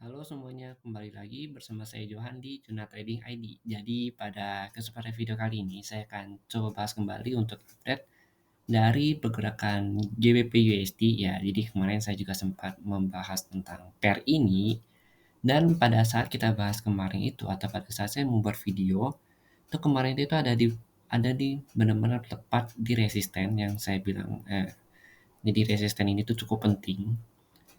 Halo semuanya, kembali lagi bersama saya Johan di Juna Trading ID. Jadi pada kesempatan video kali ini saya akan coba bahas kembali untuk update dari pergerakan GBP USD ya. Jadi kemarin saya juga sempat membahas tentang pair ini dan pada saat kita bahas kemarin itu atau pada saat saya membuat video itu kemarin itu ada di benar-benar tepat di resisten yang saya bilang jadi resisten ini tuh cukup penting.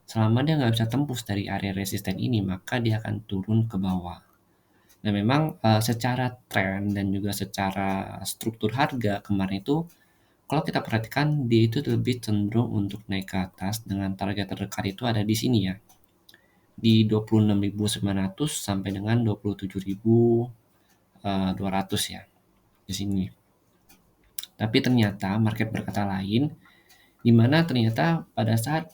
Selama dia nggak bisa tembus dari area resisten ini, maka dia akan turun ke bawah. Nah, memang secara tren dan juga secara struktur harga kemarin itu, kalau kita perhatikan dia itu lebih cenderung untuk naik ke atas dengan target terdekat itu ada di sini ya, di 26.900 sampai dengan 27.200 ya, di sini. Tapi ternyata market berkata lain, di mana ternyata pada saat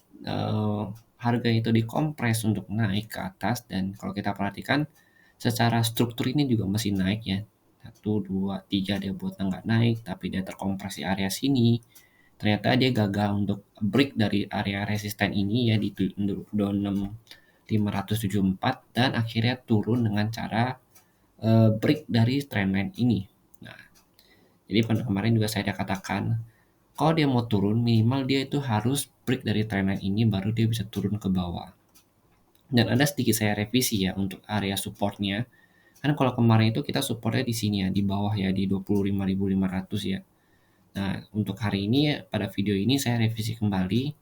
harga itu dikompres untuk naik ke atas dan kalau kita perhatikan secara struktur ini juga masih naik ya. 1, 2, 3 dia buat nggak naik tapi dia terkompres di area sini. Ternyata dia gagal untuk break dari area resisten ini ya di 26.574 dan akhirnya turun dengan cara break dari trendline ini. Nah, jadi pada kemarin juga saya katakan kalau dia mau turun, minimal dia itu harus break dari trendline ini baru dia bisa turun ke bawah. Dan ada sedikit saya revisi ya untuk area supportnya. Kan kalau kemarin itu kita supportnya di sini ya, di bawah ya, di 25.500 ya. Nah, untuk hari ini ya, pada video ini saya revisi kembali.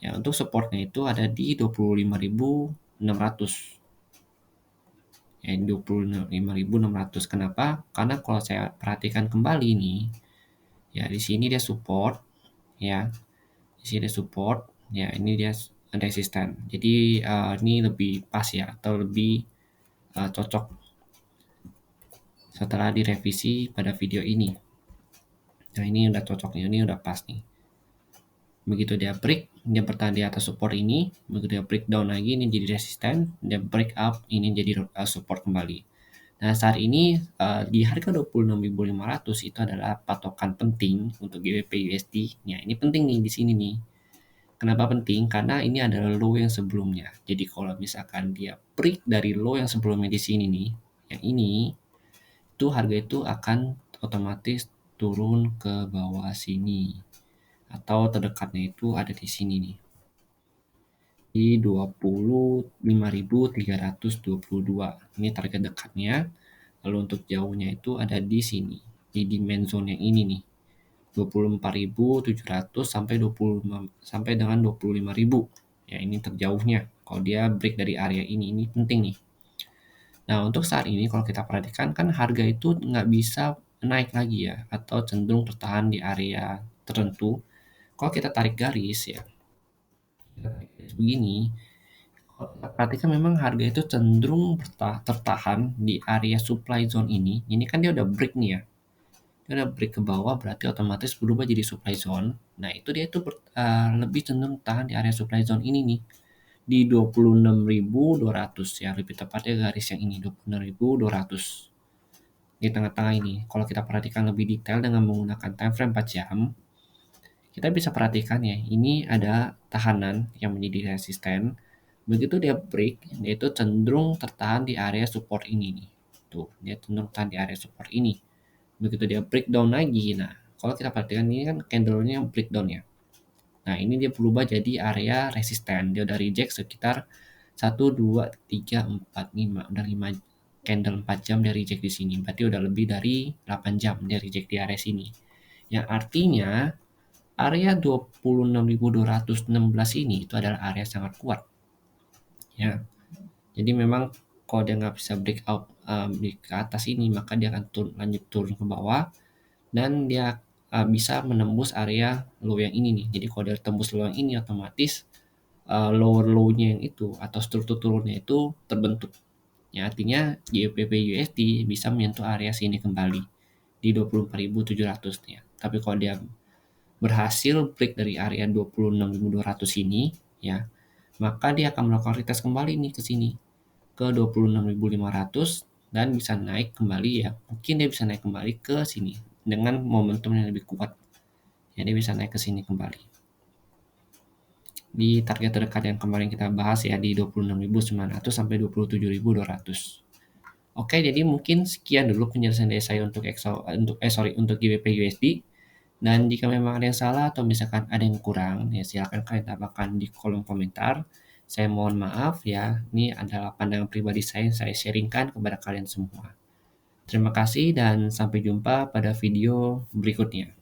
Ya, untuk supportnya itu ada di 25.600. Ya, 25.600. Kenapa? Karena kalau saya perhatikan kembali nih, ya di sini dia support, ya di sini support ya ini dia resisten jadi ini lebih pas ya atau lebih cocok setelah direvisi pada video ini. Nah ini udah cocok nih, ini udah pas nih. Begitu dia break dia bertahan di atas support ini, begitu dia breakdown lagi ini jadi resisten, dia break up ini jadi support kembali. Nah saat ini di harga 26.500 itu adalah patokan penting untuk GBP USD. Ya ini penting nih di sini nih. Kenapa penting? Karena ini adalah low yang sebelumnya. Jadi kalau misalkan dia break dari low yang sebelumnya di sini nih, yang ini, itu harga itu akan otomatis turun ke bawah sini. Atau terdekatnya itu ada di sini nih. Di 25.322. Ini target dekatnya. Lalu untuk jauhnya itu ada di sini. Di demand zone yang ini nih. 24.700 sampai 25 sampai dengan 25.000. Ya, ini terjauhnya. Kalau dia break dari area ini penting nih. Nah, untuk saat ini kalau kita perhatikan kan harga itu nggak bisa naik lagi ya, atau cenderung tertahan di area tertentu. Kalau kita tarik garis ya, begini, kalau kita perhatikan memang harga itu cenderung tertahan di area supply zone ini. Ini kan dia udah break nih ya. Dia udah break ke bawah berarti otomatis berubah jadi supply zone. Nah, itu dia itu lebih cenderung tahan di area supply zone ini nih di 26.200 ya, lebih tepatnya garis yang ini 26.200 di tengah-tengah ini. Kalau kita perhatikan lebih detail dengan menggunakan time frame 4 jam, kita bisa perhatikan ya, ini ada tahanan yang menjadi resisten. Begitu dia break, dia itu cenderung tertahan di area support ini nih. Tuh, dia cenderung tahan di area support ini. Begitu dia breakdown lagi, nah kalau kita perhatikan ini kan candle-nya breakdown ya. Nah ini dia berubah jadi area resisten. Dia udah reject sekitar 1, 2, 3, 4, 5. Udah 5 candle 4 jam dia reject di sini. Berarti udah lebih dari 8 jam dia reject di area sini. Yang artinya area 26.216 ini itu adalah area sangat kuat. Ya. Jadi memang kalau dia nggak bisa breakout di ke atas ini maka dia akan lanjut turun ke bawah dan dia bisa menembus area low yang ini nih. Jadi kalau dia tembus low yang ini otomatis lower low-nya yang itu atau struktur turunnya itu terbentuk. Ya, artinya GBP USD bisa menyentuh area sini kembali di 24.700 ya. Tapi kalau dia berhasil break dari area 26.200 ini ya, maka dia akan melakukan retest kembali nih ke sini ke 26.500 dan bisa naik kembali ya. Mungkin dia bisa naik kembali ke sini dengan momentum yang lebih kuat. Ya, dia bisa naik ke sini kembali. di target terdekat yang kemarin kita bahas ya di 26.900 sampai 27.200. Oke, jadi mungkin sekian dulu penjelasan dari saya untuk untuk GBP USD. Dan jika memang ada yang salah atau misalkan ada yang kurang, ya silakan kalian tambahkan di kolom komentar. Saya mohon maaf ya, ini adalah pandangan pribadi saya sharingkan kepada kalian semua. Terima kasih dan sampai jumpa pada video berikutnya.